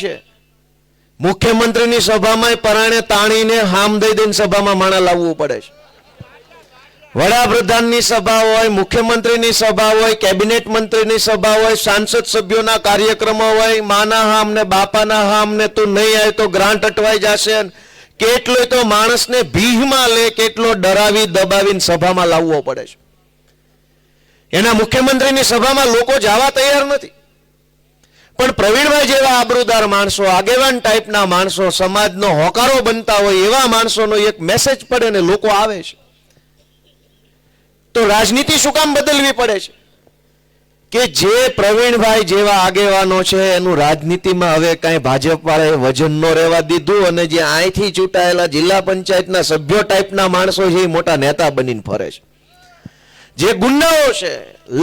છે મુખ્યમંત્રીની સભામાં પરાણે તાણીને હામ દઈ દઈને સભામાં માણા લાવવું પડે છે। વડાપ્રધાનની સભા હોય, મુખ્યમંત્રીની સભા હોય, કેબિનેટ મંત્રીની સભા હોય, સાંસદ સભ્યોના કાર્યક્રમો હોય, માના હામ ને બાપાના હામ ને તું નહીં આવે તો ગ્રાન્ટ અટવાઈ જશે, કેટલો તો માણસને ભીહમાં લે, કેટલો ડરાવી દબાવીને સભામાં લાવવો પડે છે। એના મુખ્યમંત્રીની સભામાં લોકો જવા તૈયાર નથી, પણ પ્રવીણભાઈ જેવા આબરૂદાર માણસો, આગેવાન ટાઈપના માણસો, સમાજનો હોકારો બનતા હોય એવા માણસોનો એક મેસેજ પડે ને લોકો આવે છે। તો રાજનીતિ શું કામ બદલવી પડે છે કે જે પ્રવીણભાઈ જેવા આગેવાનો છે એનું રાજનીતિમાં હવે કાંઈ ભાજપ વાળાએ વજન ન રહેવા દીધું, અને જે અહીંથી ચૂંટાયેલા જિલ્લા પંચાયતના સભ્યો ટાઈપના માણસો છે એ મોટા નેતા બનીને ફરે છે। જે ગુંડાઓ છે,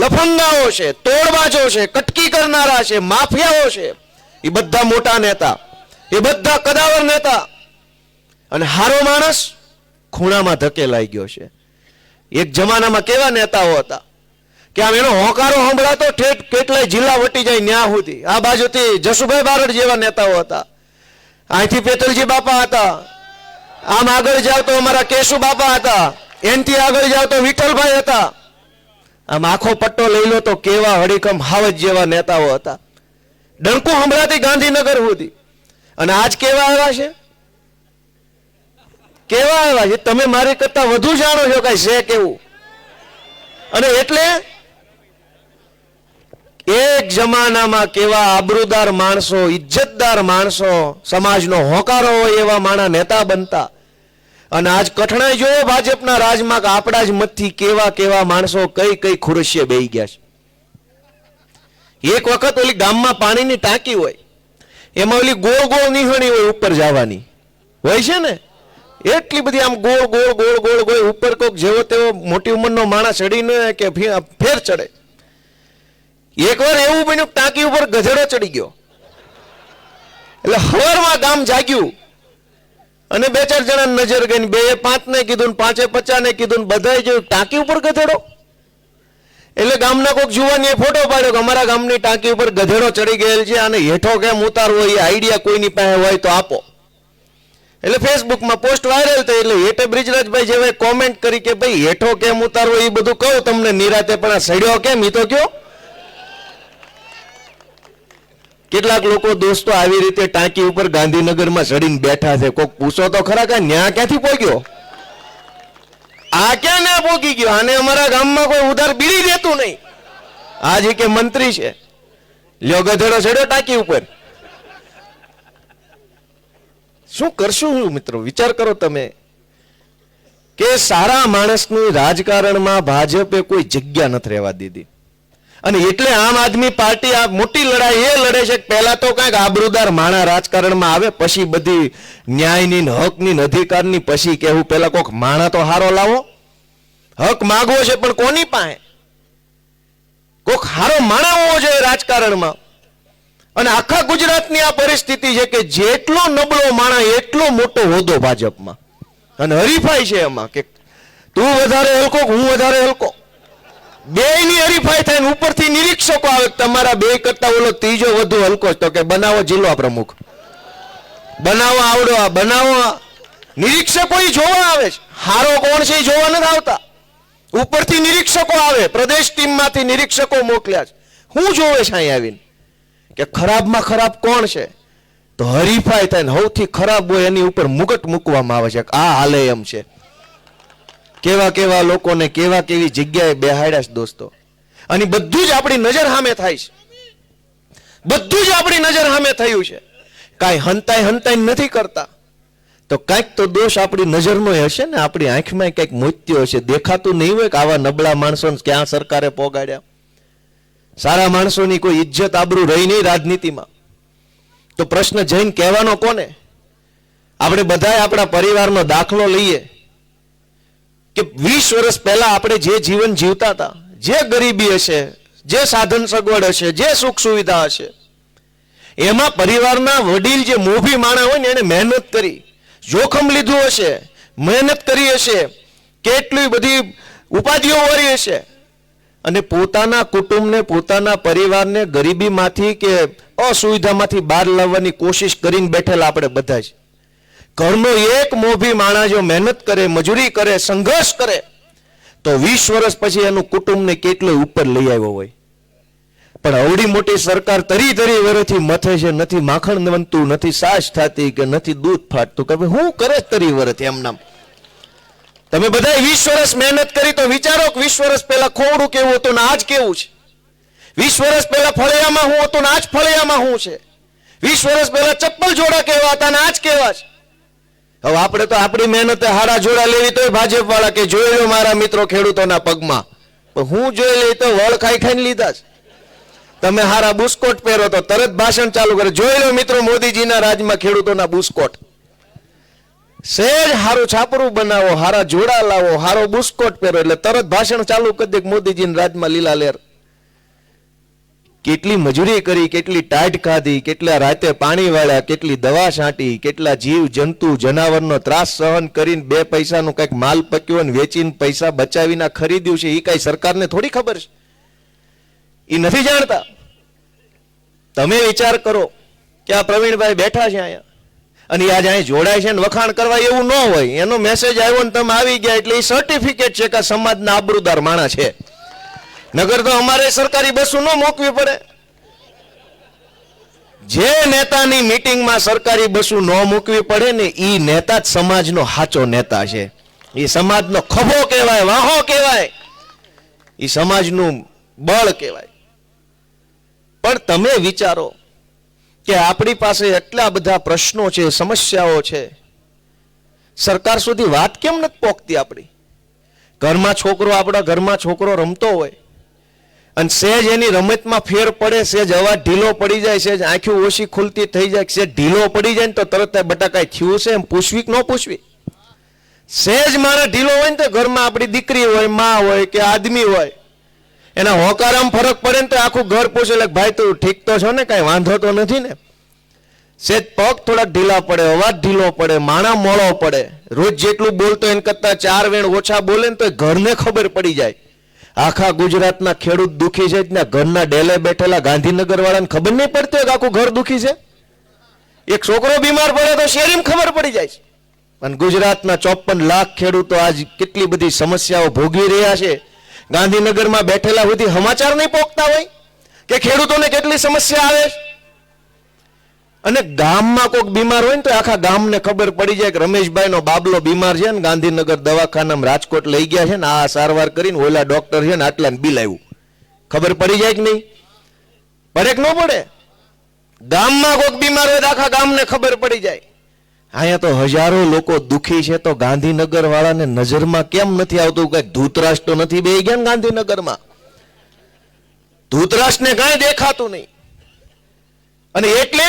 લફંગાઓ છે, તોડબાજો છે, કટકી કરનારા છે, માફિયાઓ છે, એ બધા મોટા નેતા, એ બધા કદાવર નેતા, અને હારો માણસ ખૂણામાં ધકેલાઈ ગયો છે। એક જમાનામાં કેવા નેતાઓ હતા કે આમ એનો હોકારો સંભળાતો ઠેઠ કેટલાય જિલ્લા વટી જાય ન્યા સુધી। આ બાજુથી જસુભાઈ બારડ જેવા નેતાઓ હતા, અહીંથી પેતલજી બાપા હતા, આમ આગળ જાવ તો અમારા કેશુ બાપા હતા, એનથી આગળ જાવ તો વિઠ્ઠલભાઈ હતા, આમ આખો પટ્ટો લઈ લો તો કેવા હડીકમ હાવજ જેવા નેતાઓ હતા, ડંકો સંભળાતી ગાંધીનગર સુધી। અને આજ કેવા આવ્યા છે, કેવા આવ્યા છે તમે મારી કરતા વધુ જાણો છો કઈ છે કેવું। અને એટલે એક જમાનામાં કેવા આબરૂદાર માણસો, ઇજ્જતદાર માણસો, સમાજનો હોકારો હોય એવા માણા નેતા બનતા, અને આજ કઠણાઈ જોયો ભાજપના રાજમાં કે આપણા જ મતથી કેવા કેવા માણસો કઈ કઈ ખુરશીએ બેહી ગયા છે। એક વખત ઓલી ગામમાં પાણીની ટાંકી હોય, એમાં ઓલી ગોળ ગોળ નિહણી હોય ઉપર જવાની હોય છે ને, એટલી બધી આમ ગોળ ગોળ ગોળ ગોળ ગોળ ઉપર કોક જેવો તેવો મોટી ઉંમરનો માણસ ચડી ન કે ફેર ચડે। એકવાર એવું બન્યું ટાંકી ઉપર ગધેડો ચડી ગયો, એટલે હવારમાં ગામ જાગ્યું, અને બે ચાર જણા નજર ગઈ, બે 5 ને કીધું, 5 50 ને કીધું, બધાએ જોયું ટાંકી ઉપર ગધેડો। એટલે ગામના કોઈક જુવાનીએ ફોટો પાડ્યો કે અમારા ગામની ટાંકી ઉપર ગધેડો ચડી ગયેલ છે, અને હેઠો કેમ ઉતારવો એ આઈડિયા કોઈની પાસે હોય તો આપો। એટલે ફેસબુકમાં પોસ્ટ વાયરલ થઈ, એટલે હેઠે બ્રિજરાજભાઈ જેવાએ કોમેન્ટ કરી કે ભાઈ હેઠો કેમ ઉતારવો એ બધું કહું તમને નિરાતે, પણ આ સડ્યો કેમ એ તો કયો। કેટલાક લોકો દોસ્તો આવી રીતે ટાંકી ઉપર ગાંધીનગરમાં ચડીને બેઠા છે, કોક પૂછો તો ખરા કે ન્યા ક્યાંથી પહોંચ્યો, આ ક્યાં ના પહોંચી ગયો, આને અમારા ગામમાં કોઈ ઉધાર બીડી દેતું નહીં, આ જે કે મંત્રી છે, લ્યો ગધેડો ચડ્યો ટાંકી ઉપર। શું કરશું મિત્રો, વિચાર કરો તમે કે સારા માણસની રાજકારણમાં ભાજપે કોઈ જગ્યા નથી રહેવા દીધી, અને એટલે આમ આદમી પાર્ટી આ મોટી લડાઈ એ લડે છે કે પહેલા તો કંઈક આબરૂદાર માણા રાજકારણમાં આવે, પછી બધી ન્યાયની હકની અધિકારની પછી કહેવું, પહેલા કોઈક માણા તો હારો લાવો, હક માગવો છે પણ કોની પાસે, કોઈક હારો માણા હોવો જોઈએ રાજકારણમાં। અને આખા ગુજરાતની આ પરિસ્થિતિ છે કે જેટલો નબળો માણા એટલો મોટો હોદ્દો ભાજપમાં, અને હરીફાઈ છે એમાં કે તું વધારે હલકો હું વધારે હલકો, બેયની હરીફાઈ થાય, ઉપરથી નિરીક્ષકો આવે તમારા બે કરતા ઓલો ત્રીજો વધુ હલકો, તો કે બનાવો જિલ્લા પ્રમુખ, બનાવો આવડો, આ બનાવો, નિરીક્ષકો જોવા આવે છે, હારો કોણ છે એ જોવા નથી આવતા, ઉપરથી નિરીક્ષકો આવે, પ્રદેશ ટીમમાંથી નિરીક્ષકો મોકલ્યા છે, હું જોવે છે અહીં આવીને કે ખરાબમાં ખરાબ કોણ છે, તો હરીફાઈ થાય, સૌથી ખરાબ હોય એની ઉપર મુગટ મૂકવામાં આવે છે, આ હાલે એમ છે। કેવા કેવા લોકોને કેવા કેવી જગ્યાએ બેહાડ્યા છે દોસ્તો, અને બધું જ આપણી નજર સામે થાય છે, બધું જ આપણી નજર સામે થયું છે, કાંઈ હંતાઈ નથી કરતા, તો કાંઈક તો દોષ આપણી નજરનો હશે ને, આપણી આંખમાં કંઈક મોત્યો હશે, દેખાતું નહીં હોય કે આવા નબળા માણસોને ક્યાં સરકારે પોગાડ્યા। સારા માણસોની કોઈ ઇજ્જત આબરૂ રહી નહીં રાજનીતિમાં, તો પ્રશ્ન જઈને કહેવાનો કોને? આપણે બધાએ આપણા પરિવારનો દાખલો લઈએ કે 20 વર્ષ પહેલા આપણે જે જીવન જીવતા હતા, જે ગરીબી હશે, જે સાધન સગવડ હશે, જે સુખ સુવિધા હશે, એમાં પરિવારના વડીલ જે મોભી માણા હોય ને એને મહેનત કરી, જોખમ લીધું હશે, મહેનત કરી હશે, કેટલી બધી ઉપાધિઓ વળી હશે, અને પોતાના કુટુંબને, પોતાના પરિવારને ગરીબીમાંથી કે અસુવિધામાંથી બહાર લાવવાની કોશિશ કરીને બેઠેલા આપણે બધા જ. ઘરનો એક મોભી માણસ જો મહેનત કરે, મજૂરી કરે, સંઘર્ષ કરે તો 20 વર્ષ પછી એનું કુટુંબને કેટલો ઉપર લઈ આવ્યો હોય. પણ અવડી મોટી સરકાર તરી વર્ષથી મથે છે, નથી માખણ બનતું, નથી સાસ થતી કે નથી દૂધ ફાટતું, કે હું કરે તરી વર્ષથી એમ નામ. તમે બધા 20 વર્ષ મહેનત કરી તો વિચારો કે 20 વર્ષ પહેલા ખોવડું કેવું હતું ને આજ કેવું છે. 20 વર્ષ પહેલા ફળિયામાં હું હતું ને આજ ફળિયામાં હું છે. 20 વર્ષ પહેલા ચપ્પલ જોડા કેવા હતા ને આજ કેવા છે. હવે આપણે તો આપણી મહેનતે હારા જોડા લેવી તોય ભાજપ વાળા કે જોઈ લો મારા મિત્રો ખેડૂતોના પગમાં, પણ હું જોઈ લઈ તો વળ ખાઈ ખાઈને લીધા છે. તમે હારા બુસ્કોટ પહેરો તો તરત ભાષણ ચાલુ કરે, જોઈ લો મિત્રો મોદીજીના રાજમાં ખેડૂતોના બુસ્કોટ. સહેજ હારું છાપરું બનાવો, હારા જોડા લાવો, હારો બુસ્કોટ પહેરો એટલે તરત ભાષણ ચાલુ કરી દે મોદીજીના રાજમાં લીલા લહેર. કેટલી મજૂરી કરી, કેટલી ટાઈટ ખાધી, કેટલા રાતે પાણી વાળ્યા, કેટલી દવા છાંટી, કેટલા જીવ જંતુ જનાવરનો ત્રાસ સહન કરીને 2 પૈસાનું કંઈક માલ પક્યો અને વેચીને પૈસા બચાવીને ખરીદ્યું છે. એ કઈ સરકારને થોડી ખબર છે, એ નથી જાણતા. તમે વિચાર કરો કે આ પ્રવીણભાઈ બેઠા છે અહીંયા અને આજે અહીં જોડાય છે ને વખાણ કરવા એવું ન હોય. એનો મેસેજ આવ્યો ને તમે આવી ગયા એટલે એ સર્ટિફિકેટ છે કે સમાજના આબરૂદાર માણસ છે. નગર તો અમારે સરકારી બસો ન મોકવી પડે. જે નેતાની મીટિંગમાં સરકારી બસો ન મૂકવી પડે ને એ નેતા જ સમાજનો સાચો નેતા છે. એ સમાજનો ખભો કહેવાય, વાહો કહેવાય, એ સમાજનું બળ કહેવાય. પણ તમે વિચારો કે આપણી પાસે એટલા બધા પ્રશ્નો છે, સમસ્યાઓ છે, સરકાર સુધી વાત કેમ નથી પહોંચતી આપણી? આપણા ઘરમાં છોકરો રમતો હોય અને સહેજ એની રમતમાં ફેર પડે, સહેજ અવાજ ઢીલો પડી જાય, સહેજ આંખો ઓછી ખુલતી થઈ જાય, સહેજ ઢીલો પડી જાય ને તો તરત બટાકા થયું છે એમ પૂછવી કે ન પૂછવી? સહેજ મારા ઢીલો હોય ને તો ઘરમાં આપણી દીકરી હોય, માં હોય કે આદમી હોય, એના હોકારામ ફરક પડે ને તો આખું ઘર પૂછે એટલે ભાઈ તું ઠીક તો છો ને, કાંઈ વાંધો તો નથી ને? સહેજ પગ થોડાક ઢીલા પડે, અવાજ ઢીલો પડે, માણા મોળો પડે, રોજ જેટલું બોલતો એને કરતા 4 વેણ ઓછા બોલે ને તો ઘરને ખબર પડી જાય. આખા ગુજરાતના ખેડૂત દુખી છે, ઘરના ડેલે બેઠેલા ગાંધીનગર વાળાને ખબર નહીં પડતી હોય કે આખું ઘર દુખી છે. એક છોકરો બીમાર પડે તો શેરીમાં ખબર પડી જાય છે. અને ગુજરાતના 54 લાખ ખેડૂતો આજ કેટલી બધી સમસ્યાઓ ભોગવી રહ્યા છે. ગાંધીનગરમાં બેઠેલા સુધી સમાચાર નહીં પહોંચતા હોય કે ખેડૂતોને કેટલી સમસ્યા આવે છે. અને ગામમાં કોઈક બીમાર હોય ને તો આખા ગામને ખબર પડી જાય કે રમેશભાઈનો બાબલો બીમાર છે ને ગાંધીનગર દવાખાનામાં રાજકોટ લઈ ગયા છે ને આ સારવાર કરીને ઓલા ડોક્ટર છે ને આટલાને બિલ આવ્યું. ખબર પડી જાય કે નહીં? પડે કે ન પડે? ગામમાં કોઈક બીમાર હોય તો આખા ગામને ખબર પડી જાય. અહીંયા તો હજારો લોકો દુખી છે તો ગાંધીનગર વાળાને નજરમાં કેમ નથી આવતું? કઈ ધૂતરાષ્ટ્ર તો નથી બેહી ગયા ને ગાંધીનગરમાં? ધૂતરાષ્ટ્રને કાંઈ દેખાતું નહીં અને એટલે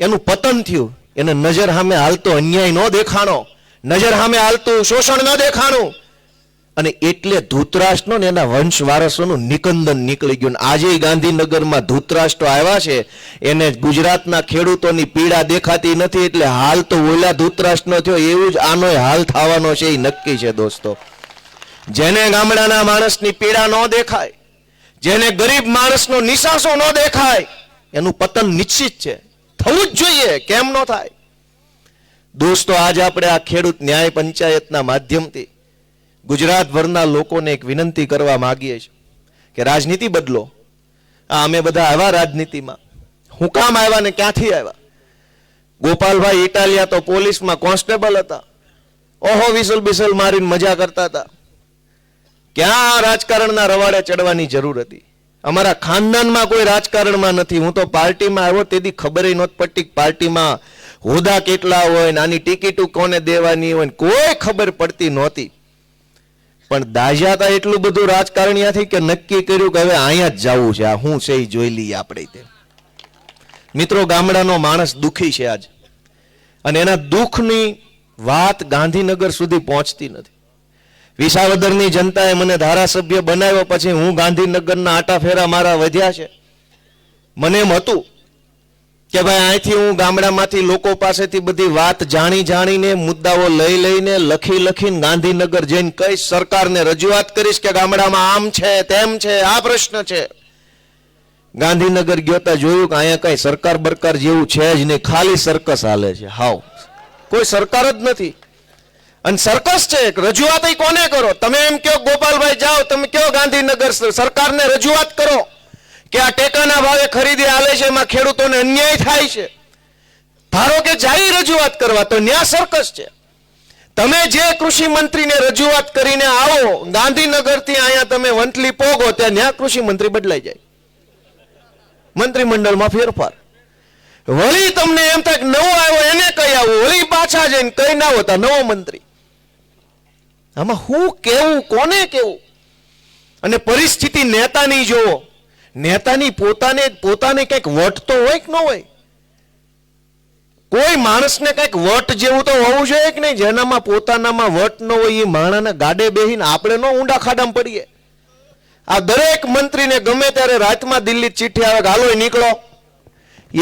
એનું પતન થયું. એને નજર સામે હાલતો અન્યાય ન દેખાણો, નજર સામે હાલતું શોષણ ન દેખાણું અને એટલે ધૂતરાષ્ટ્રનો ને એના વંશ વારસોનું નિકંદન નીકળી ગયું. આજે ગાંધીનગરમાં ધૂતરાષ્ટ્રો આવ્યા છે, એને ગુજરાતના ખેડૂતોની પીડા દેખાતી નથી એટલે હાલ તો ઓલા ધૂતરાષ્ટ્રનો થયો એવું જ આનો હાલ થવાનો છે એ નક્કી છે. દોસ્તો, જેને ગામડાના માણસની પીડા ન દેખાય, જેને ગરીબ માણસનો નિશાસો ન દેખાય, એનું પતન નિશ્ચિત છે, થવું જ જોઈએ. કેમ ન થાય? દોસ્તો, આજે આપણે આ ખેડૂત ન્યાય પંચાયતના માધ્યમથી ગુજરાતભરના લોકોને એક વિનંતી કરવા માંગીએ છીએ કે રાજનીતિ બદલો. અમે બધા આવ્યા રાજનીતિમાં, હું કામ આવ્યા ને ક્યાંથી આવ્યા? ગોપાલભાઈ ઇટાલિયા તો પોલીસમાં કોન્સ્ટેબલ હતા, ઓહો વિસલ બિસલ મારીને મજા કરતા હતા. ક્યાં રાજકારણના રવાડે ચડવાની જરૂર હતી? અમારા ખાનદાનમાં કોઈ રાજકારણમાં નથી. હું તો પાર્ટીમાં આવ્યો તેથી ખબર નહોતી પડતી પાર્ટીમાં હોદ્દા કેટલા હોય, નાની ટિકિટો કોને દેવાની હોય, કોઈ ખબર પડતી નહોતી. પણ દાજાતા એટલું બધું રાજકારણીયાથી કે નક્કી કર્યું કે હવે અહીંયા જ જવું છે. આ શું છે એ જોઈ લઈએ આપણે. તે મિત્રો, ગામડાનો માણસ દુખી છે આજ અને એના દુઃખની વાત ગાંધીનગર સુધી પહોંચતી નથી. વિસાવદરની જનતાએ મને ધારાસભ્ય બનાવ્યો પછી હું ગાંધીનગરના આટા ફેરા મારા વધ્યા છે. મને એમ હતું કે ભાઈ અહીંથી હું ગામડામાંથી લોકો પાસેથી બધી વાત જાણીને મુદ્દાઓ લઈને લખીને ગાંધીનગર જઈને કહીશ, સરકારને રજૂઆત કરીશ કે ગામડામાં આમ છે તેમ છે, આ પ્રશ્ન છે. ગાંધીનગર ગયો તા જોયું કે અહીંયા કઈ સરકાર બરકાર જેવું છે જ નહીં, ખાલી સર્કસ હાલે છે. હાવ કોઈ સરકાર જ નથી અને સર્કસ છે. રજૂઆત કોને કરો? તમે એમ કહો ગોપાલભાઈ જાઓ, તમે કહો ગાંધીનગર સરકારને રજૂઆત કરો કે આ ટેકાના ભાવે ખરીદી આલે છે, એમાં ખેડૂતોને અન્યાય થાય છે. ધારો કે જાય રજૂઆત કરવા, તો ન્યા સર્કસ છે. તમે જે કૃષિ મંત્રીને રજૂઆત કરીને આવો ગાંધીનગરથી અહીંયા તમે વંથલી પોગો ત્યાં ન્યા કૃષિ મંત્રી બદલાઈ જાય, મંત્રીમંડળમાં ફેરફાર. વળી તમને એમ થાય નવો આવ્યો એને કઈ આવો, વળી પાછા જઈને કઈ ના હોતા નવો મંત્રી. આમાં હું કેવું, કોને કેવું? અને પરિસ્થિતિ નેતાની જોવો, નેતાની પોતાને કઈક વટ તો હોય કે ન હોય? કોઈ માણસને કઈક વટ જેવું તો હોવું જોઈએ કે નહીં? જેનામાં પોતાનામાં વટ ન હોય એ માણાના ગાડે બેહીને આપણે ન ઊંડા ખાડામાં પડીએ. આ દરેક મંત્રીને ગમે ત્યારે રાતમાં દિલ્હી ચિઠ્ઠી આવે કે હાલો નીકળો,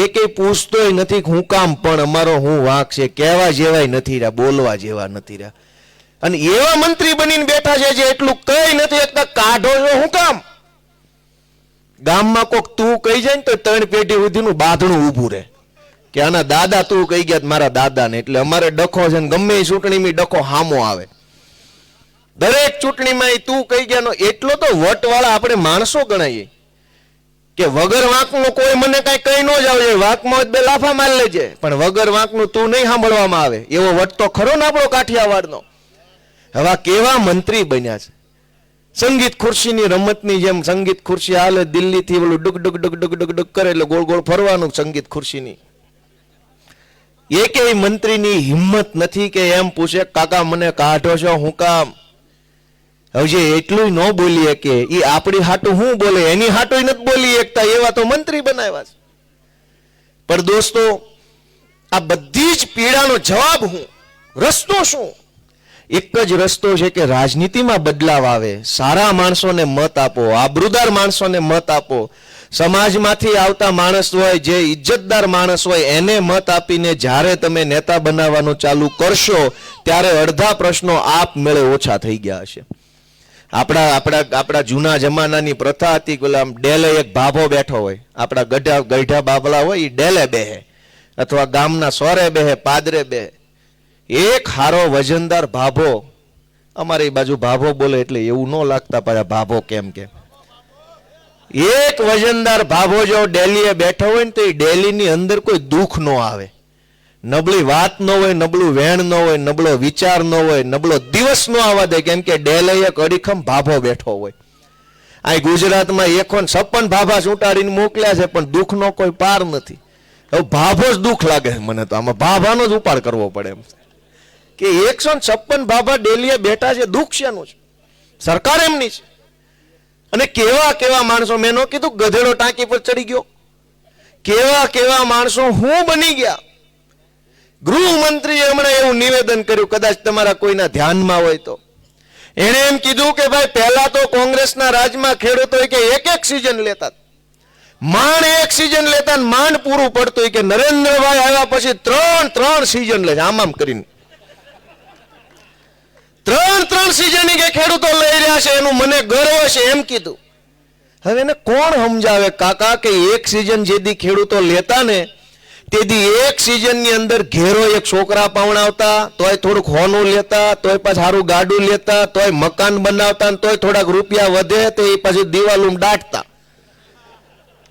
એ કઈ પૂછતોય નથી હું કામ, પણ અમારો હું વાંક છે, કહેવા જેવાય નથી રહ્યા, બોલવા જેવા નથી રહ્યા. અને એવા મંત્રી બનીને બેઠા છે જે એટલું કઈ નથી એકતા, કાઢો છો હું કામ? ગામમાં કોક તું કહી જાય ને તો 3 પેઢી સુધીનું બાંધણું ઊભું રહે કે આના દાદા તું કહી ગયા મારા દાદાને. એટલે અમારે ડખો છે ને ગમે એ ચૂંટણીમાં ડખો હામો આવે. દરેક ચૂંટણીમાં તું કહી ગયા એટલો તો વટવાળા આપણે માણસો ગણાઈએ કે વગર વાંકનું કોઈ મને કઈ કહી ન જાવ, વાંકમાં 2 લાફા મારી લેજે, પણ વગર વાંકનું તું નહીં સાંભળવામાં આવે એવો વટ તો ખરો ને આપણો કાઠિયાવાડનો. હવે કેવા મંત્રી બન્યા છે. સંગીત ખુરશીની રમતની જેમ સંગીત ખુરશી હાલે, દિલ્હીથી ઓલું ડુક ડુક ડુક ડુક ડુક ડુક કરે એટલે ગોળ ગોળ ફરવાનું સંગીત ખુરશીની. એકેય મંત્રીની હિંમત નથી કે એમ પૂછે કાકા મને કાઢો છો હું કામ? હવે એટલું ન બોલીએ કે એ આપણી હાટું હું બોલે, એની હાટું નથી બોલી એકતા, એવા તો મંત્રી બનાવ્યા છે. પણ દોસ્તો, આ બધી જ પીડાનો જવાબ હું, રસ્તો શું? એક જ રસ્તો છે કે રાજનીતિમાં બદલાવ આવે, સારા માણસોને મત આપો, આબરૂદાર માણસોને મત આપો, સમાજમાંથી આવતા માણસ હોય, જે ઇજ્જતદાર માણસ હોય એને મત આપીને જ્યારે તમે નેતા બનાવવાનું ચાલુ કરશો ત્યારે અડધા પ્રશ્નો આપમેળે ઓછા થઈ ગયા હશે. આપણા જૂના જમાનાની પ્રથા હતી કે ડેલે એક ભાભો બેઠો હોય, આપણા ગઢા બાબલા હોય એ ડેલે બેહે અથવા ગામના સોરે બેહે, પાદરે બેહે. એક હારો વજનદાર ભાભો, અમારી બાજુ ભાભો બોલે એટલે એવું ન લાગતા પાછા ભાભો કેમ કે, એક વજનદાર ભાભો જો ડેલીએ બેઠો હોય ને તો એ ડેલીની અંદર કોઈ દુઃખ ન આવે, નબળી વાત ન હોય, નબળું વેણ ન હોય, નબળો વિચાર ન હોય, નબળો દિવસ ન આવવા દે, કેમ કે ડેલે એક અડીખમ ભાભો બેઠો હોય. આ ગુજરાતમાં 156 ભાભા ચૂંટાડીને મોકલ્યા છે પણ દુઃખનો કોઈ પાર નથી. હવે ભાભો જ દુઃખ લાગે મને તો, આમાં ભાભાનો જ ઉપાડ કરવો પડે એમ કે 156 ભાભા ડેલીએ બેઠા છે, દુઃખ શેનું છે? સરકાર એમની છે. અને કેવા માણસો, મેં ન કીધું ગધેડો ટાંકી પર ચડી ગયો, કેવા માણસો હું બની ગયા. ગૃહમંત્રીએ હમણાં એવું નિવેદન કર્યું, કદાચ તમારા કોઈના ધ્યાનમાં હોય તો, એણે એમ કીધું કે ભાઈ પહેલા તો કોંગ્રેસના રાજમાં ખેડૂતો કે એક સિઝન લેતા, માંડ એક સિઝન લેતા, માંડ પૂરું પડતું, કે નરેન્દ્રભાઈ આવ્યા પછી 3 સિઝન લે, આમ કરીને 3 સિઝન કે ખેડૂતો લઈ રહ્યા છે, એનું મને ગર્વ છે એમ કીધું. હવે એને કોણ સમજાવે કાકા કે એક સિઝન જેદી ખેડૂતો લેતા ને તેથી એક સિઝનની અંદર ઘેરો એક છોકરા પાવણાવતા, તોય થોડુંક હોનું લેતા, તોય પાછું સારું ગાડું લેતા, તોય મકાન બનાવતા, તોય થોડાક રૂપિયા વધે તો એ પછી દિવાલું દાટતા.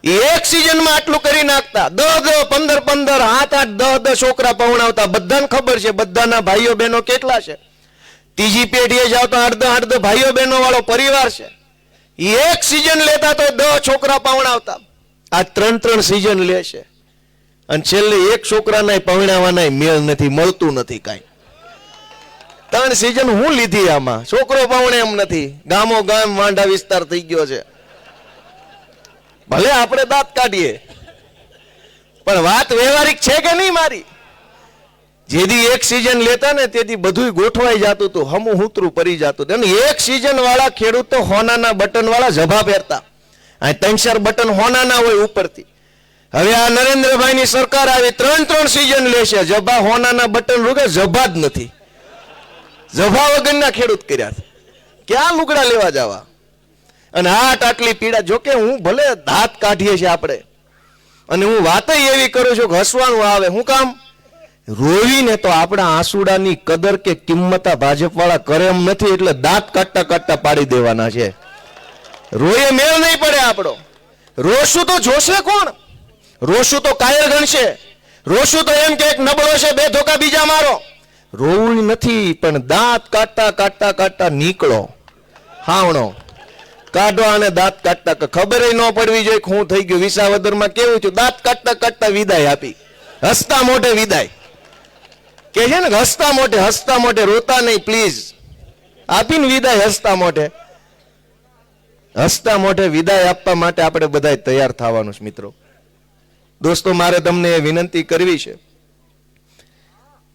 એક સિઝનમાં આટલું કરી નાખતા, 10 15 8 10 છોકરા પાવણાવતા. બધાને ખબર છે બધાના ભાઈઓ બહેનો કેટલા છે, ત્રીજી પેઢીએ જાવ તો 8 ભાઈઓ બહેનો વાળો પરિવાર છે. એક સિઝન લેતા તો 10 છોકરા પાવણાવતા. આ 3 સિઝન લે છે અને છેલ્લે એક છોકરાના પવણાવાના મેળ નથી, મળતું નથી કાંઈ. 3 સિઝન હું લીધી, આમાં છોકરો પાવણે એમ નથી. ગામો ગામ વાંઢા વિસ્તાર થઈ ગયો છે. ભલે આપણે દાંત કાઢીએ પણ વાત વ્યવહારિક છે કે નહીં મારી? જેથી એક સિઝન લેતા ને તેથી બધું ગોઠવાઈ જતું હતું, હમું હુતરું પડી જતું હતું. એક સિઝન વાળા ખેડૂતો હોનાના બટન વાળા જભા પહેરતા, આ 3-4 બટન હોનાના હોય ઉપરથી, હવે આ નરેન્દ્રભાઈની સરકાર આવી 3 સીઝન લેશે, જભા હોનાના બટન રૂકે જભા જ નથી, જભા વગરના ખેડૂત કર્યા છે. ક્યાં લુગડા લેવા જવા? અને આટલી પીડા. જોકે હું ભલે દાંત કાઢીએ છીએ આપણે, અને હું વાત એવી કરું છું કે હસવાનું આવે. હું કામ? રોવીને તો આપણા આંસુડાની કદર કે કિંમત ભાજપ વાળા કરે એમ નથી, એટલે દાંત કાઢતા કાઢતા પાડી દેવાના છે. રોયે મેળ નહીં પડે આપણો. રોશું તો જોશે કોણ? રોશું તો કાયર ગણશે. રોશું તો એમ કે એક નબળો છે, 2 ધોકા બીજા મારો. રોવું નથી, પણ દાંત કાઢતા કાઢતા કાઢતા નીકળો. હાવણો કાઢો અને દાંત કાઢતા. ખબર ન પડવી જોઈએ કે હું થઈ ગયું. વિસાવદરમાં કેવું થયું? દાંત કાઢતા કાઢતા વિદાય આપી, હસતા મોઢે વિદાય. કે છે ને હસતા મોઢે, રોતા નહીં પ્લીઝ. આપીને વિદાય હસતા મોઢે. હસતા મોઢે વિદાય આપવા માટે આપણે બધા તૈયાર થવાનું છે મિત્રો. દોસ્તો, મારે તમને એ વિનંતી કરવી છે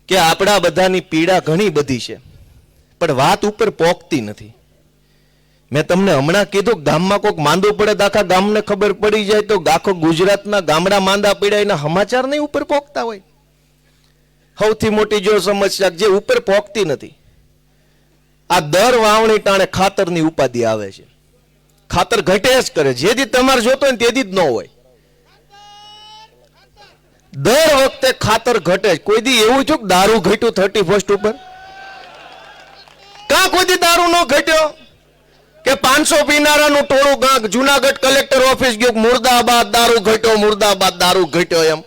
કે આપણા બધાની પીડા ઘણી બધી છે, પણ વાત ઉપર પોકતી નથી. મેં તમને હમણાં કીધું, ગામમાં કોઈક માંદું પડે તો આખા ગામને ખબર પડી જાય, તો આખો ગુજરાતના ગામડા માંદા પડ્યા એના સમાચાર નહીં ઉપર પોકતા હોય. સૌથી મોટી જો સમસ્યા જે ઉપર પોકતી નથી, આ દર વાવણી ટાણે ખાતરની ઉપાધિ આવે છે. ખાતર ઘટે જ કરે, જેથી તમારે જોતો હોય તેથી જ ન હોય. દર વખતે ખાતર ઘટે જ. કોઈ દી એવું થયું દારૂ ઘટ્યું 31 ઉપર? કાં કોઈ દી દારૂ ન ઘટ્યો? કે 500 પીનારાનું ટોળું જુનાગઢ કલેક્ટર ઓફિસ ગયું, મુર્દાબાદ દારૂ ઘટ્યો, મુર્દાબાદ દારૂ ઘટ્યો. એમ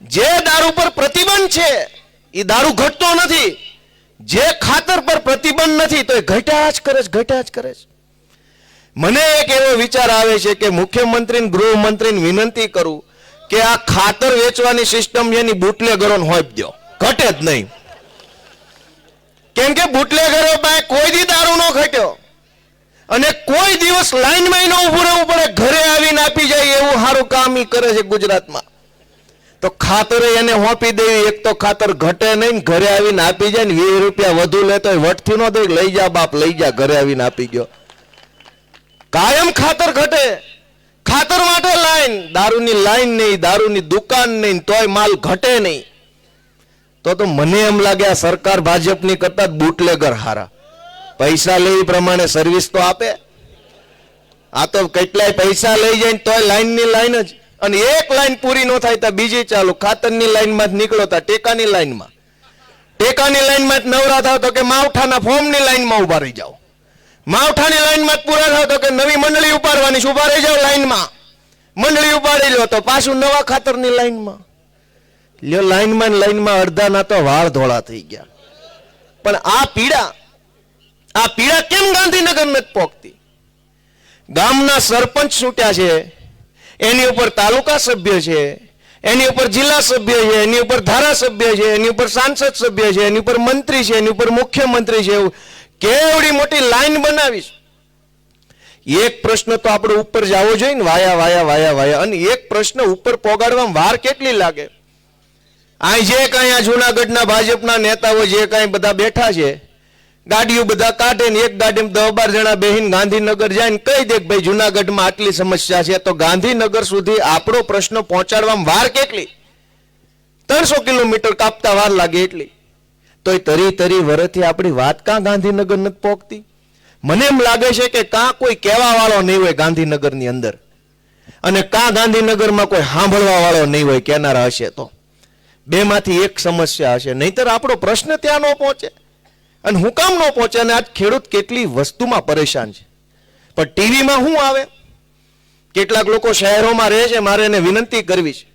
જે દારૂ પર પ્રતિબંધ છે એ દારૂ ઘટતો નથી. જે ખાતર પર પ્રતિબંધ નથી તો એ ઘટ્યા જ કરે છે. મને એક એવો વિચાર આવે છે કે મુખ્યમંત્રી ગૃહમંત્રીને વિનંતી કરું કે આ ખાતર વેચવાની સિસ્ટમ એની બુટલેગરોને હોપ દો, ઘટે જ નહીં. કેમ કે બુટલેગરો પાસે કોઈ દી દારૂ નો ઘટ્યો, અને કોઈ દિવસ લાઈનમાં ન ઉભું રહેવું પડે, ઘરે આવીને આપી જાય એવું સારું કામ ઈ કરે છે ગુજરાતમાં. તો ખાતર એને હોપી દેવી. એક તો ખાતર ઘટે નહીં, ઘરે આવીને આપી જાય ને 20 રૂપિયા વધુ લેતો હોય વટથી નો દે, લઈ જા બાપ લઈ જા, ઘરે આવીને આપી ગયો. કાયમ ખાતર ઘટે. ખાતર માટે લાઈન, દારૂની લાઈન નહીં, દારૂની દુકાન નહીં, તોય માલ ઘટે નહીં. તો મને એમ લાગે આ સરકાર ભાજપની કરતા બુટલેગર હારા. પૈસા લે પ્રમાણે સર્વિસ તો આપે. આ તો કેટલાય પૈસા લઈ જાય તોય લાઈનની લાઈન જ. અને એક લાઈન પૂરી ન થાય તો બીજી ચાલુ. ખાતરની લાઈનમાં જ નીકળો તા ટેકાની લાઈનમાં. ટેકાની લાઈનમાં જ નવરા થાવ તો કે માવઠાના ફોર્મની લાઈનમાં ઉભા રહી જાઓ. માવઠાની લાઈનમાં જ પૂરા થાવ તો કે નવી મંડળી ઉપાડવાની છે, ઉભા રહી જાઓ લાઈનમાં. મંડળી ઉપાડી લો તો પાછું નવા ખાતરની લાઈનમાં લ્યો. લાઈનમાં અડધાના તો વાળ ધોળા થઈ ગયા. પણ આ પીડા કેમ ગાંધીનગર નથી પોકતી? ગામના સરપંચ છૂટ્યા છે, એની ઉપર તાલુકા સભ્ય છે, એની ઉપર જિલ્લા સભ્ય છે, એની ઉપર ધારાસભ્ય છે, એની ઉપર સાંસદ સભ્ય છે, એની ઉપર મંત્રી છે, એની ઉપર મુખ્યમંત્રી છે. કેવડી મોટી લાઈન બનાવીશ. એક પ્રશ્ન તો આપણે ઉપર જવો જોઈએ ને, વાયા. અને એક પ્રશ્ન ઉપર પોગાડવામાં વાર કેટલી લાગે? આ જે કઈ જુનાગઢના ભાજપના નેતાઓ જે કઈ બધા બેઠા છે, ગાડીઓ બધા કાઢે ને એક ગાડીમાં 10-12 જણા બેહીને ગાંધીનગર જાય ને કહી દે કે ભાઈ જુનાગઢમાં આટલી સમસ્યા છે. તો ગાંધીનગર સુધી આપણો પ્રશ્ન પહોંચાડવામાં વાર કેટલી? 300 કિલોમીટર કાપતા વાર લાગે એટલી. તો એ તરી વરથી આપણી વાત કાં ગાંધીનગર નથી પહોંચતી? મને એમ લાગે છે કે કાં કોઈ કહેવા વાળો નહીં હોય ગાંધીનગરની અંદર, અને કાં ગાંધીનગરમાં કોઈ સાંભળવા વાળો નહીં હોય કેનારા હશે. તો બેમાંથી એક સમસ્યા હશે, નહીતર આપણો પ્રશ્ન ત્યાં ન પહોંચે. અને હું કામ ન પહોંચે? અને આજ ખેડૂત કેટલી વસ્તુમાં પરેશાન છે, પણ ટીવીમાં શું આવે? કેટલાક લોકો શહેરોમાં રહે છે, મારે એને વિનંતી કરવી છે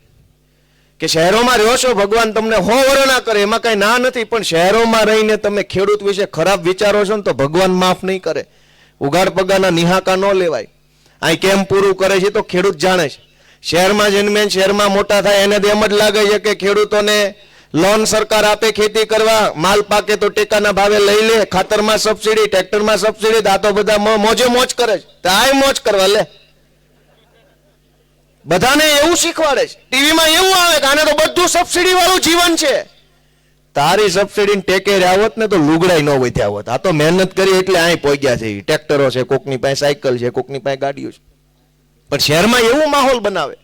કે શહેરોમાં રહ્યો છો, ભગવાન તમને 100 વર્ષ ના કરે, એમાં કઈ ના નથી, પણ શહેરોમાં રહીને તમે ખેડૂત વિશે ખરાબ વિચારો છો ને તો ભગવાન માફ નહીં કરે. ઉગાડ પગાના નિહાકા ન લેવાય. અહીં કેમ પૂરું કરે છે તો ખેડૂત જાણે છે. શહેરમાં જન્મે શહેરમાં મોટા થાય એને એમ જ લાગે છે કે ખેડૂતોને લોન સરકાર આપે ખેતી કરવા, માલ પાકે તો ટેકાના ભાવે લઈ લે, ખાતરમાં સબસિડી, ટ્રેક્ટરમાં સબસિડી. આ તો બધા મોજે મોજ કરે છે. આ મોજ કરવા લે, બધાને એવું શીખવાડે છે. ટીવીમાં એવું આવે કે આને તો બધું સબસિડી વાળું જીવન છે. તારી સબસિડી ટેકે આવત ને તો લુગડાઈ ન વધ્યા હોત. આ તો મહેનત કરી એટલે અહીં પહોંચ્યા છે. ટ્રેક્ટરો છે, કોકની પાસે સાયકલ છે, કોકની પાસે ગાડીઓ છે. પણ શહેરમાં એવું માહોલ બનાવે.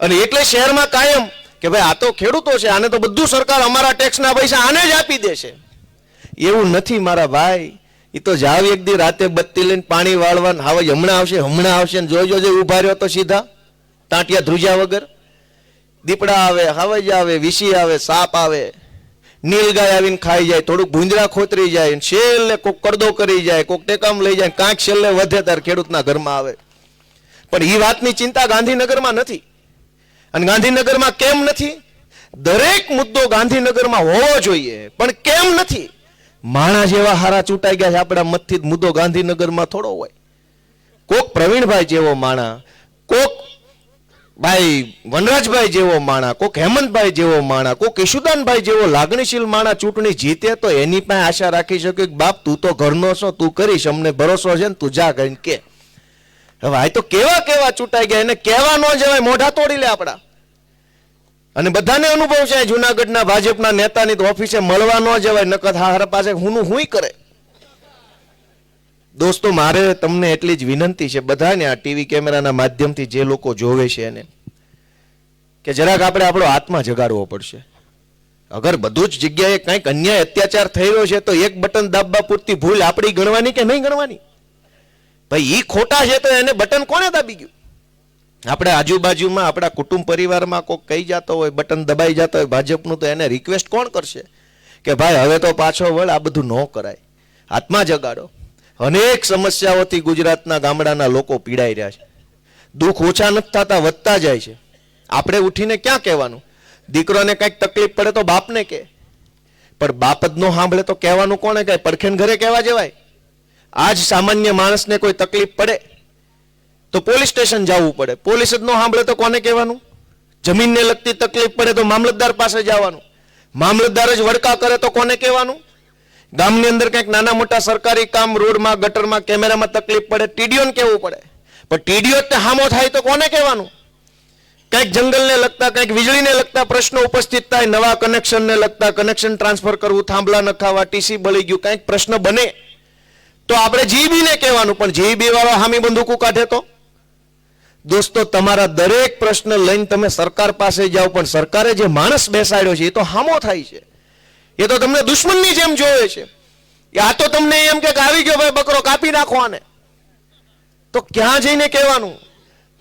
અને એટલે શહેરમાં કાયમ કે ભાઈ આ તો ખેડૂતો છે, આને તો બધું સરકાર અમારા ટેક્સના પૈસા આને જ આપી દેશે. એવું નથી મારા ભાઈ. એ તો જાવ એક દી રાતે બત્તી લઈને પાણી વાળવાનું, હવે હમણાં આવશે ને જોજો જે ઉભા રહ્યો તો સીધા ટાંટિયા ધ્રુજ્યા વગર. દીપડા આવે, હવજ આવે, વીસી આવે, સાપ આવે, નીલગાય આવીને ખાઈ જાય, થોડુંક ભૂંજરા ખોતરી જાય, છેલ્લે કોક કરદો કરી જાય, કોક ટેકામ લઈ જાય, કાંઈક છેલ્લે વધે ત્યારે ખેડૂતના ઘરમાં આવે. પણ એ વાતની ચિંતા ગાંધીનગરમાં નથી. અને ગાંધીનગરમાં કેમ નથી? દરેક મુદ્દો ગાંધીનગરમાં હોવો જોઈએ, પણ કેમ નથી? માણા જેવા હારા ચૂંટાઈ ગયા છે આપણા મતથી, મુદ્દો ગાંધીનગરમાં થોડો હોય. કોક પ્રવીણભાઈ જેવો માણા, કોક ભાઈ વનરાજભાઈ જેવો માણા, કોક હેમંતભાઈ જેવો માણા, કોક ઈશુદાનભાઈ જેવો લાગણીશીલ માણા ચૂંટણી જીતે તો એની પાસે આશા રાખી શકે કે બાપ તું તો ઘરનો છો, તું કરીશ, અમને ભરોસો છે ને, તું જા કરીને કે. હવે આ તો કેવા કેવા ચૂંટાઈ ગયા, એને કહેવા ન જવાય, મોઢા તોડી લે આપડા. અને બધાને અનુભવ છે જુનાગઢના ભાજપના નેતાની તો ઓફિસે મળવા ન જવાય, નકર હાર પાસે હુંય કરે. દોસ્તો, મારે તમને એટલી જ વિનંતી છે બધાને, આ ટીવી કેમેરાના માધ્યમથી જે લોકો જોવે છે એને, કે જરાક આપણે આપણો આત્મા જગાડવો પડશે. અગર બધું જ જગ્યાએ કંઈક અન્યાય અત્યાચાર થઈ રહ્યો છે તો એક બટન દાબવા પૂરતી ભૂલ આપણી ગણવાની કે નહીં ગણવાની? ભાઈ ઈ ખોટા છે તો એને બટન કોને દાબી ગયું? આપણે આજુબાજુમાં આપણા કુટુંબ પરિવારમાં કોઈ કહી જતો હોય, બટન દબાઈ જતો હોય ભાજપનું, તો એને રિક્વેસ્ટ કોણ કરશે કે ભાઈ હવે તો પાછો વળ, આ બધું ન કરાય, આત્મા જગાડો. અનેક સમસ્યાઓથી ગુજરાતના ગામડાના લોકો પીડાઈ રહ્યા છે. દુઃખ ઓછા નથી થતા, વધતા જાય છે. આપણે ઉઠીને ક્યાં કહેવાનું? દીકરોને કંઈક તકલીફ પડે તો બાપને કહે, પણ બાપ જ ન સાંભળે તો કહેવાનું કોને કહે? પડખેન ઘરે કહેવા જવાય? આજ સામાન્ય માણસને કોઈ તકલીફ પડે તો પોલીસ સ્ટેશન જવું પડે, પોલીસ જ ન સાંભળે તો કોને કહેવાનું? જમીનને લગતી તકલીફ પડે તો મામલતદાર પાસે જવાનું, મામલતદાર જ વડકા કરે તો કોને કહેવાનું? ગામની અંદર કંઈક નાના મોટા સરકારી કામ, રોડમાં, ગટરમાં, કેમેરામાં તકલીફ પડે ટીડીઓને કહેવું પડે, પણ ટીડીઓ જ હામો થાય તો કોને કહેવાનું? કંઈક જંગલને લગતા, કંઈક વીજળીને લગતા પ્રશ્નો ઉપસ્થિત થાય, નવા કનેક્શનને લગતા, કનેક્શન ટ્રાન્સફર કરવું, થાંભલા નખાવા, ટીસી બળી ગયું, કંઈક પ્રશ્ન બને તો આપણે જીબીને કહેવાનું, પણ જીબી વાળો હામી બંદૂકો કાઢે તો? દોસ્તો, તમારા દરેક પ્રશ્ન લઈને તમે સરકાર પાસે જાઓ, પણ સરકારે જે માણસ બેસાડ્યો છે એ તો હામો થાય છે, એ તો તમને દુશ્મનની જેમ જોવે છે. આ તો તમને એમ કે આવી ગયો ભાઈ બકરો, કાપી નાખો આને. તો ક્યાં જઈને કહેવાનું?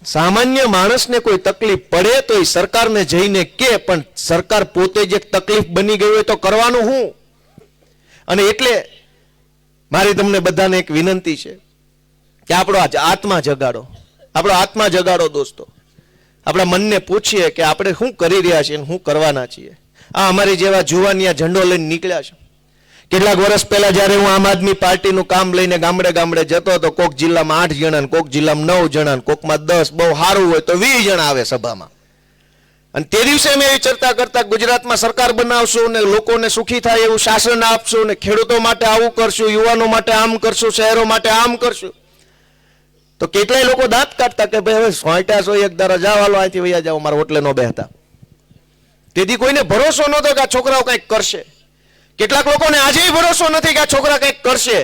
સામાન્ય માણસને કોઈ તકલીફ પડે તો એ સરકારને જઈને કે, પણ સરકાર પોતે જ એક તકલીફ બની ગઈ હોય તો કરવાનું શું? અને એટલે મારી તમને બધાને એક વિનંતી છે કે આપણો આત્મા જગાડો, આપણો આત્મા જગાડો દોસ્તો. આપણા મનને પૂછીએ કે આપણે શું કરી રહ્યા છીએ, શું કરવાના છીએ. આ અમારી જેવા જુવાનિયા ઝંડો લઈને નીકળ્યા છે. કેટલાક વર્ષ પહેલા જ્યારે હું આમ આદમી પાર્ટીનું કામ લઈને ગામડે ગામડે જતો હતો, કોક જિલ્લામાં 8 જણા, કોક જિલ્લામાં 9 જણા, કોકમાં 10, બહુ સારું હોય તો 20 જણા આવે સભામાં. અને તે દિવસે મેં એવી ચર્ચા કરતા, ગુજરાતમાં સરકાર બનાવશું ને લોકોને સુખી થાય એવું શાસન આપશું ને ખેડૂતો માટે આવું કરશું, યુવાનો માટે આમ કરશું, શહેરો માટે આમ કરશું. તો કેટલાય લોકો દાંત કાઢતા કે ભાઈ હવે સોંટા સો એક દારા જાવ, હાલો અહીંથી વૈયા જાવ, મારા હોટલે ન બેહતા. તેથી કોઈને ભરોસો નહોતો કે આ છોકરાઓ કંઈક કરશે. કેટલાક લોકોને આજે ભરોસો નથી કે આ છોકરા કંઈક કરશે,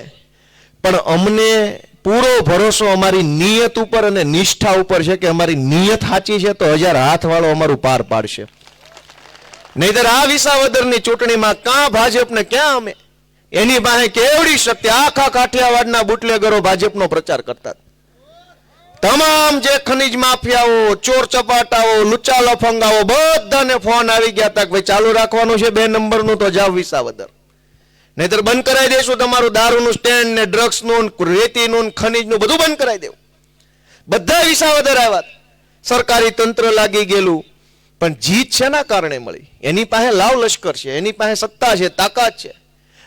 પણ અમને પૂરો ભરોસો અમારી નિયત ઉપર અને નિષ્ઠા ઉપર છે કે અમારી નિયત સાચી છે તો 1000 હાથ વાળો અમારું પાર પાડશે. નહીતર આ વિસાવદરની ચૂંટણીમાં કાં ભાજપ ને ક્યાં અમે, એની પાસે કેવડી શક્તિ. આખા કાઠિયાવાડના બુટલેગરો ભાજપનો પ્રચાર કરતા, તમામ જે ખનીજ માફિયાઓ, ચોર ચપાટાઓ, લુચ્ચા લફંગાઓ, બધાને ફોન આવી ગયા હતા કે ભાઈ ચાલુ રાખવાનું છે 2 નંબરનું તો જાવ વિસાવદર, નહીતર બંધ કરાવી દઈશું તમારું દારૂનું સ્ટેન્ડ ને ડ્રગ્સનું, રેતીનું, ખનીજનું બધું બંધ કરાવી દેવું. બધા વિસાવદર આવ્યા, સરકારી તંત્ર લાગી ગયેલું. પણ જીત શેના કારણે મળી? એની પાસે લાવ લશ્કર છે, એની પાસે સત્તા છે, તાકાત છે.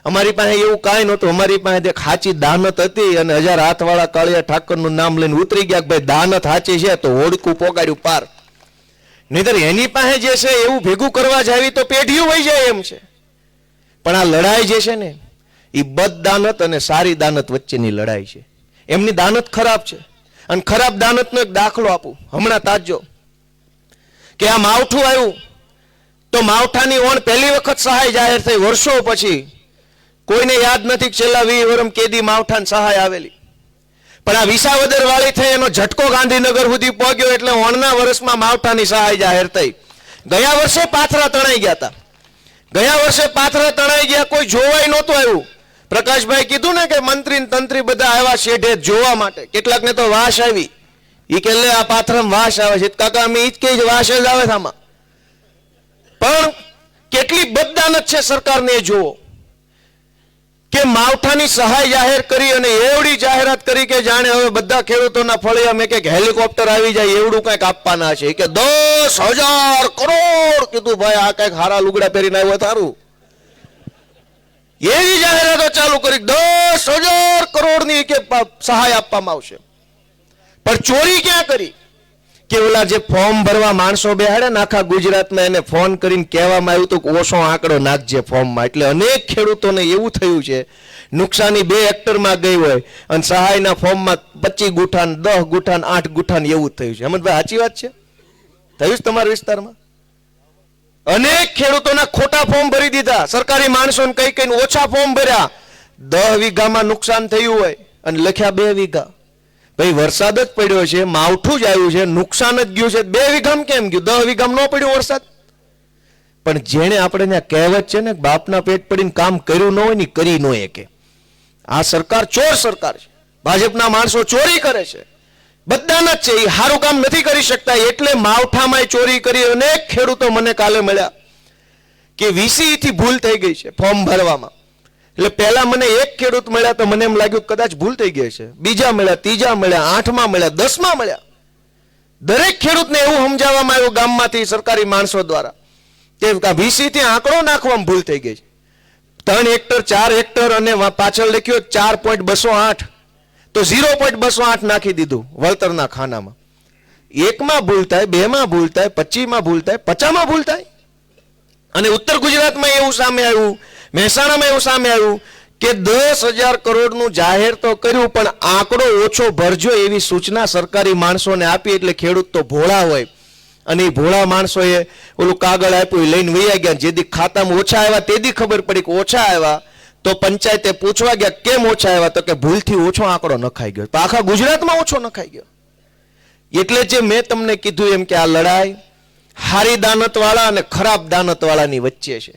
અમારી પાસે એવું કાંઈ નહોતું. અમારી પાસે ખાચી દાનત હતી અને 1000 હાથવાળા કાળિયા ઠાકરનું નામ લઈને ઉતરી ગયા કે ભાઈ દાનત સાચી છે તો હોડકું પોગાડ્યું પાર. નહીતર એની પાસે જે છે એવું ભેગું કરવા જાવી તો પેઢીઓ વહી જાય એમ છે. પણ આ લડાઈ જે છે ને એ બદ દાનત અને સારી દાનત વચ્ચેની લડાઈ છે. એમની દાનત ખરાબ છે અને ખરાબ દાનતનો એક દાખલો આપું. હમણાં તાજો કે આ માવઠું આવ્યું તો માવઠાની ઓણ પહેલી વખત સહાય જાહેર થઈ વર્ષો પછી. કોઈને યાદ નથી છેલ્લા 20 વર્ષ કેદી માવઠાની સહાય આવેલી. પણ આ વિસાવદર વાળી થઈ એનો ઝટકો ગાંધીનગર સુધી પહોંચ્યો એટલે ઓણના વર્ષમાં માવઠાની સહાય જાહેર થઈ. ગયા વર્ષે પાથરા તણાઈ ગયા હતા. ગયા વર્ષે પાથરા તણાઈ ગયા, કોઈ જોવાય નહોતું આવ્યું. પ્રકાશભાઈ કીધું ને કે મંત્રી તંત્રી બધા આવ્યા શેઢે જોવા માટે, કેટલાકને તો વાસ આવી. ઈ કે લે આ પાથરામાં વાસ આવે છે. કાકા અમે ઈ જ કહીએ વાસ જ આવે છે આમાં. પણ કેટલી બદદાનત છે સરકારને એ જુઓ કે માવઠાની સહાય જાહેર કરી અને એવડી જાહેરાત કરી કે જાણે હવે બધા ખેડૂતોના ફળિયા મેં કે હેલિકોપ્ટર આવી જાય એવડું કંઈક આપવાના છે કે 10,000 કરોડ કીધું. ભાઈ આ કંઈક હારા લુગડા પહેરીને આવ્યો તારું, એવી જાહેરાતો ચાલુ કરી 10,000 કરોડની કે સહાય આપવામાં આવશે. પણ ચોરી ક્યાં કરી કે ઓલા જે ફોર્મ ભરવા માણસો બેહાડે ને આખા ગુજરાતમાં એને ફોન કરીને કહેવામાં આવ્યું હતું કે ઓછો આંકડો નાખજે ફોર્મમાં. એટલે અનેક ખેડૂતોને એવું થયું છે નુકસાની 2 હેક્ટરમાં ગઈ હોય અને સહાયના ફોર્મમાં 25 ગુઠાન 10 ગુઠાન 8 ગુઠાન એવું થયું છે. અમરભાઈ સાચી વાત છે? થયું છે તમારા વિસ્તારમાં? અનેક ખેડૂતોના ખોટા ફોર્મ ભરી દીધા. સરકારી માણસોને કઈ કઈ ઓછા ફોર્મ ભર્યા. 10 વીઘામાં નુકસાન થયું હોય અને લખ્યા 2 વીઘા. ભાઈ વરસાદ જ પડ્યો છે, માવઠું જ આવ્યું છે, નુકસાન જ ગયું છે, 2 વીઘામાં કેમ ગયું? 10 વીઘામાં ન પડ્યો વરસાદ. પણ જેને આપણે ત્યાં કહેવત છે ને બાપના પેટ પડીને કામ કર્યું ન હોય ને કરી ન શકે. આ સરકાર ચોર સરકાર છે. ભાજપના માણસો ચોરી કરે છે, બધાના જ છે, એ સારું કામ નથી કરી શકતા એટલે માવઠામાં ચોરી કરી. અનેક ખેડૂતો મને કાલે મળ્યા કે વીસી થી ભૂલ થઈ ગઈ છે ફોર્મ ભરવામાં. એટલે પહેલા મને એક ખેડૂત મળ્યા તો મને એમ લાગ્યું કદાચ ભૂલ થઈ ગઈ છે. બીજા મળ્યા, ત્રીજા મળ્યા, 8માં મળ્યા, 10માં મળ્યા. દરેક ખેડૂતને એવું સમજાવવામાં આવ્યું ગામમાંથી સરકારી માણસો દ્વારા કે વીસી થી આંકડો નાખવામાં ભૂલ થઈ ગઈ છે. 3 હેક્ટર 4 હેક્ટર અને પાછળ લખ્યો 4.208 તો 0.208 નાખી દીધું વળતરના ખાનામાં. 1માં ભૂલ થાય, 2માં ભૂલ થાય, 25માં ભૂલ થાય, 50માં ભૂલ થાય. અને ઉત્તર ગુજરાતમાં એવું સામે આવ્યું, મહેસાણામાં એવું સામે આવ્યું કે 10,000 કરોડનું જાહેર તો કર્યું પણ આંકડો ઓછો ભરજો એવી સૂચના સરકારી માણસોને આપી. એટલે ખેડૂત તો ભોળા હોય અને એ ભોળા માણસોએ ઓલું કાગળ આપ્યું લઈને વૈયા ગયા. જેથી ખાતામાં ઓછા આવ્યા તેથી ખબર પડી કે ઓછા આવ્યા તો પંચાયતે પૂછવા ગયા કેમ ઓછા આવ્યા તો કે ભૂલથી ઓછો આંકડો નખાઈ ગયો. તો આખા ગુજરાતમાં ઓછો નખાઈ ગયો. એટલે જે મેં તમને કીધું એમ કે આ લડાઈ હારી દાનતવાળા અને ખરાબ દાનતવાળાની વચ્ચે છે.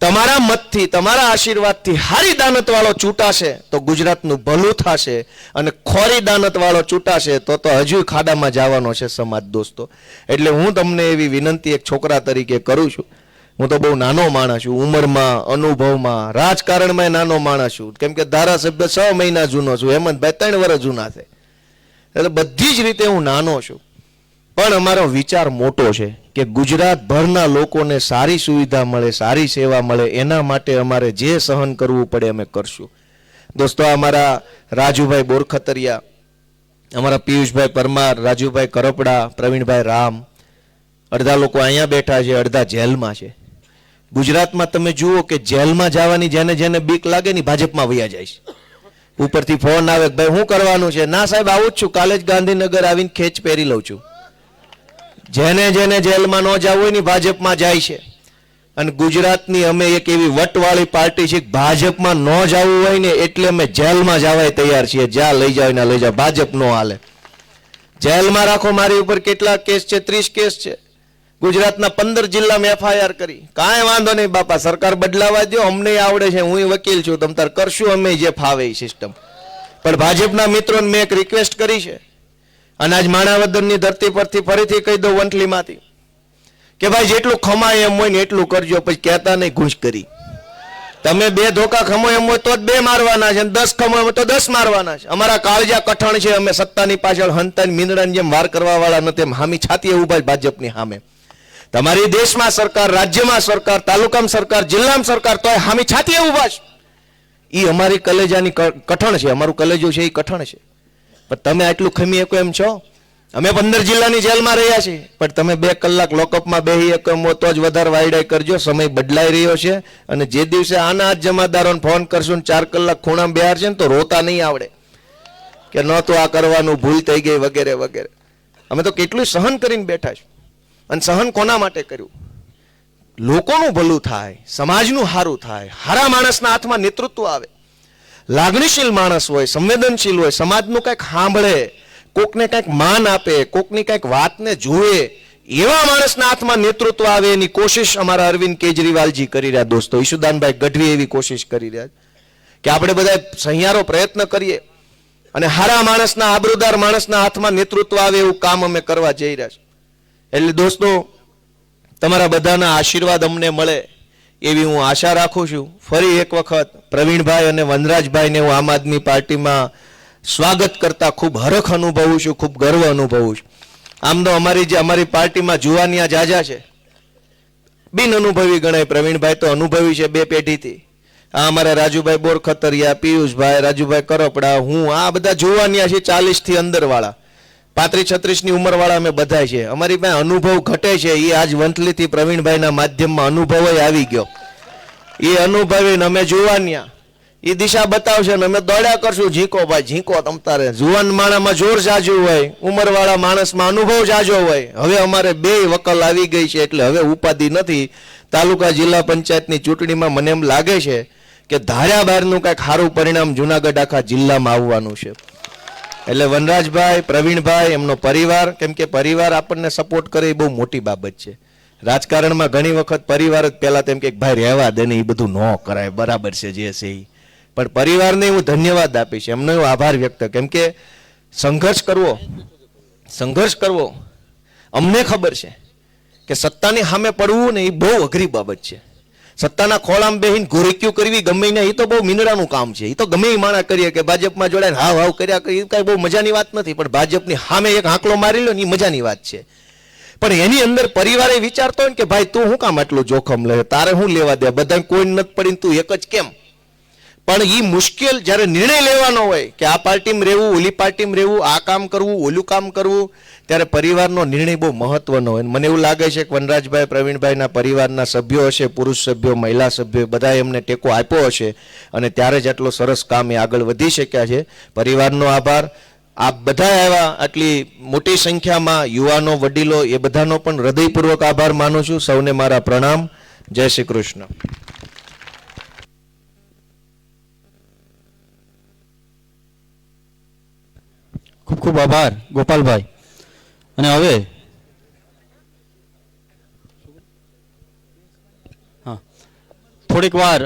તમારા મતથી, તમારા આશીર્વાદથી હારી દાનતવાળો ચૂંટાશે તો ગુજરાતનું ભલું થશે અને ખોરી દાનતવાળો ચૂંટાશે તો હજુ ખાડામાં જવાનો છે સમાજ. દોસ્તો એટલે હું તમને એવી વિનંતી એક છોકરા તરીકે કરું છું. હું તો બહુ નાનો માણસ છું, ઉંમરમાં, અનુભવમાં, રાજકારણમાં નાનો માણસ છું. કેમ કે ધારાસભ્ય 6 મહિના જૂનો છું, હેમંતભાઈ 3 વર્ષ જૂના છે. એટલે બધી જ રીતે હું નાનો છું. પણ અમારો વિચાર મોટો છે કે ગુજરાતભરના લોકોને સારી સુવિધા મળે, સારી સેવા મળે, એના માટે અમારે જે સહન કરવું પડે અમે કરશું. દોસ્તો અમારા રાજુભાઈ બોરખતરિયા, અમારા પિયુષભાઈ પરમાર, રાજુભાઈ કરપડા, પ્રવીણભાઈ રામ, અડધા લોકો અહીંયા બેઠા છે, અડધા જેલમાં છે. ગુજરાતમાં તમે જુઓ કે જેલમાં જવાની જેને જેને બીક લાગે ને ભાજપમાં વયા જાય છે. ઉપરથી ફોન આવે ભાઈ શું કરવાનું છે? ના સાહેબ આવું જ છું, કાલે જ ગાંધીનગર આવીને ખેંચ પહેરી લઉં છું. જેને જેને જેલમાં ન જવું હોય ને ભાજપમાં જાય છે. અને ગુજરાતની અમે એક એવી વટવાળી પાર્ટી છે ભાજપમાં ન જવું હોય ને એટલે અમે જેલમાં જવાય તૈયાર છીએ. જ્યાં લઈ જાવ ના લઈ જાવ, ભાજપ નો હાલે. જેલમાં રાખો. મારી ઉપર કેટલા કેસ છે? 30 કેસ છે. ગુજરાતના 15 જિલ્લામાં FIR કરી. કાંઈ વાંધો નહીં બાપા, સરકાર બદલાવા દો, અમને આવડે છે, હું વકીલ છું, તમ તાર કરશું અમે જે ફાવે એ સિસ્ટમ. પણ ભાજપના મિત્રોને મેં એક રિક્વેસ્ટ કરી છે અને આજ માણાવદરની ધરતી પરથી ફરીથી કહી દઉં વંથલીમાંથી કે ભાઈ જેટલું ખમાય એમ હોય ને એટલું કરજો, પછી કહેતા નહીં ઘૂસ કરી. તમે 2 ધોકા ખમો એમ હોય તો જ 2 મારવાના છે, 10 ખમો એમ હોય તો 10 મારવાના છે. અમારા કાળજા કઠણ છે, અમે સત્તાની પાછળ હંતાની મીંદડાની જેમ વાર કરવા વાળા નથી. એમ હામી છાતીએ ઉભા ભાજપની સામે. તમારી દેશમાં સરકાર, રાજ્યમાં સરકાર, તાલુકામાં સરકાર, જિલ્લામાં સરકાર, તોય હામી છાતીએ ઉભા છે. એ અમારી કલેજાની કઠણ છે, અમારું કલેજો છે એ કઠણ છે. પણ તમે આટલું ખમી શકો એમ છો? અમે 15 જિલ્લાની જેલમાં રહ્યા છીએ, પણ તમે 2 કલાક લોકઅપમાં બેહી શકો એમ તો જ વધારે વાયડાઈ કરજો. સમય બદલાઈ રહ્યો છે અને જે દિવસે આના જ જમાદારોને ફોન કરશું 4 કલાક ખૂણામાં બેહાર છે ને તો રોતા નહીં આવડે કે ન તો આ કરવાનું ભૂલ થઈ ગઈ વગેરે વગેરે. અમે તો કેટલું સહન કરીને બેઠા છે. અને સહન કોના માટે કર્યું? લોકોનું ભલું થાય, સમાજનું સારું થાય, હારા માણસના હાથમાં નેતૃત્વ આવે. લાગણીશીલ માણસ હોય, સંવેદનશીલ હોય, સમાજનું કંઈક સાંભળે, કોકને કંઈક માન આપે, કોકની કંઈક વાતને જુએ, એવા માણસના હાથમાં નેતૃત્વ આવે એની કોશિશ અમારા અરવિંદ કેજરીવાલજી કરી રહ્યા. દોસ્તો, ઈશુદાનભાઈ ગઢવી એવી કોશિશ કરી રહ્યા કે આપણે બધા સહિયારો પ્રયત્ન કરીએ અને હારા માણસના, આબરૂદાર માણસના હાથમાં નેતૃત્વ આવે એવું કામ અમે કરવા જઈ રહ્યા છીએ. એટલે દોસ્તો, તમારા બધાના આશીર્વાદ અમને મળે એવી હું આશા રાખું છું. ફરી એક વખત પ્રવીણભાઈ અને વનરાજભાઈને હું આમ આદમી પાર્ટીમાં સ્વાગત કરતા ખૂબ હરખ અનુભવું છું, ખૂબ ગર્વ અનુભવું છું. આમ તો અમારી પાર્ટીમાં જુવાનિયા જાજા છે, બિન અનુભવી ગણાય. પ્રવીણભાઈ તો અનુભવી છે 2 પેઢીથી. આ અમારા રાજુભાઈ બોરખતરિયા, પિયુષભાઈ, રાજુભાઈ કરપડા, હું, આ બધા જુવાનિયા છે 40 થી અંદર વાળા, 35-36 ની ઉંમર વાળા અમે બધા છે. અમારી પાસે અનુભવ ઘટે છે, એ આજ વંથલીથી પ્રવીણભાઈના માધ્યમમાં અનુભવ આવી ગયો. એ અનુભવીને અમે જુવાનિયા, એ દિશા બતાવશે ને અમે દોડ્યા કરશું. ઝીકો ભાઈ ઝીકો, તમતારે જુવાન માણામાં જોર જાજુ હોય, ઉંમરવાળા માણસમાં અનુભવ જાજો હોય. હવે અમારે 2 વકલ આવી ગઈ છે એટલે હવે ઉપાધિ નથી. તાલુકા જિલ્લા પંચાયતની ચૂંટણીમાં મને એમ લાગે છે કે ધાર્યા બહારનું કાંઈક સારું પરિણામ જુનાગઢ આખા જિલ્લામાં આવવાનું છે. એટલે વનરાજભાઈ, પ્રવીણભાઈ, એમનો પરિવાર, કેમ કે પરિવાર આપણને સપોર્ટ કરે એ બહુ મોટી બાબત છે. રાજકારણમાં ઘણી વખત પરિવાર જ પહેલા તેમ કે ભાઈ રહેવા દે ને, એ બધું ન કરાય, બરાબર છે જે છે એ. પણ પરિવારને હું ધન્યવાદ આપીશ, એમનો હું આભાર વ્યક્ત, કેમ કે સંઘર્ષ કરવો અમને ખબર છે કે સત્તાની સામે પડવું ને એ બહુ અઘરી બાબત છે. સત્તાના ખોળામાં બેહીને ઘોરેક્યું કરવી ગમે ને, એ તો બહુ મિનડાનું કામ છે. એ તો ગમે એ માણા કરીએ કે ભાજપમાં જોડાય હાવ હાવ કર્યા કરી, એ કાંઈ બહુ મજાની વાત નથી. પણ ભાજપની સામે એક હાંકલો મારી લો ને એ મજાની વાત છે. પણ એની અંદર પરિવારે વિચારતો હોય ને કે ભાઈ તું શું કામ આટલું જોખમ લે, તારે શું લેવા દે, બધા કોઈ નથી પડીને તું એક જ કેમ. પણ એ મુશ્કેલ જ્યારે નિર્ણય લેવાનો હોય કે આ પાર્ટીમાં રહેવું, ઓલી પાર્ટીમાં રહેવું, આ કામ કરવું, ઓલું કામ કરવું, ત્યારે પરિવારનો નિર્ણય બહુ મહત્વનો હોય. મને એવું લાગે છે કે વનરાજભાઈ, પ્રવીણભાઈના પરિવારના સભ્યો હશે, પુરુષ સભ્યો, મહિલા સભ્યો, બધાએ એમને ટેકો આપ્યો હશે અને ત્યારે જ આટલો સરસ કામ એ આગળ વધી શક્યા છે. પરિવારનો આભાર. આપ બધા આવ્યા આટલી મોટી સંખ્યામાં, યુવાનો, વડીલો, એ બધાનો પણ હૃદયપૂર્વક આભાર માનું છું. સૌને મારા પ્રણામ. જય શ્રી કૃષ્ણ. ખૂબ ખૂબ આભાર ગોપાલભાઈ. અને હવે થોડીક વાર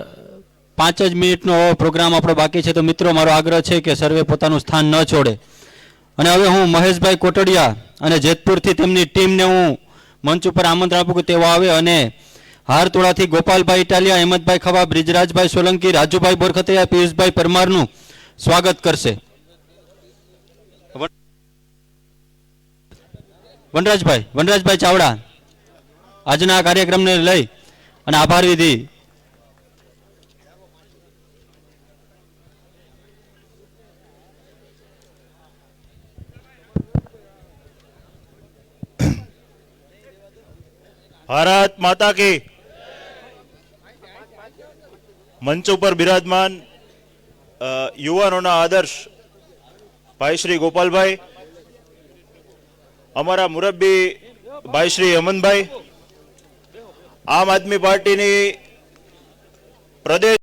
5 જ મિનિટનો પ્રોગ્રામ આપણો બાકી છે, તો મિત્રો મારો આગ્રહ છે કે સર્વે પોતાનું સ્થાન ન છોડે. અને હવે હું મહેશભાઈ કોટડિયા અને જેતપુરથી તેમની ટીમને હું મંચ ઉપર આમંત્રણ આપું કે તેઓ આવે અને હારતોડાથી ગોપાલભાઈ ઇટાલિયા, હેમંતભાઈ ખવા, બ્રિજરાજભાઈ સોલંકી, રાજુભાઈ બોરખતરિયા, પિયુષભાઈ પરમારનું સ્વાગત કરશે. વનરાજભાઈ ચાવડા આજના કાર્યક્રમને લઈ અને આભાર વિધિ. ભારત માતા કી. મંચ ઉપર બિરાજમાન યુવાનોના આદર્શ ભાઈ શ્રી ગોપાલભાઈ, અમારા મુરબ્બી ભાઈ શ્રી હેમંતભાઈ, આમ આદમી પાર્ટીની પ્રદેશ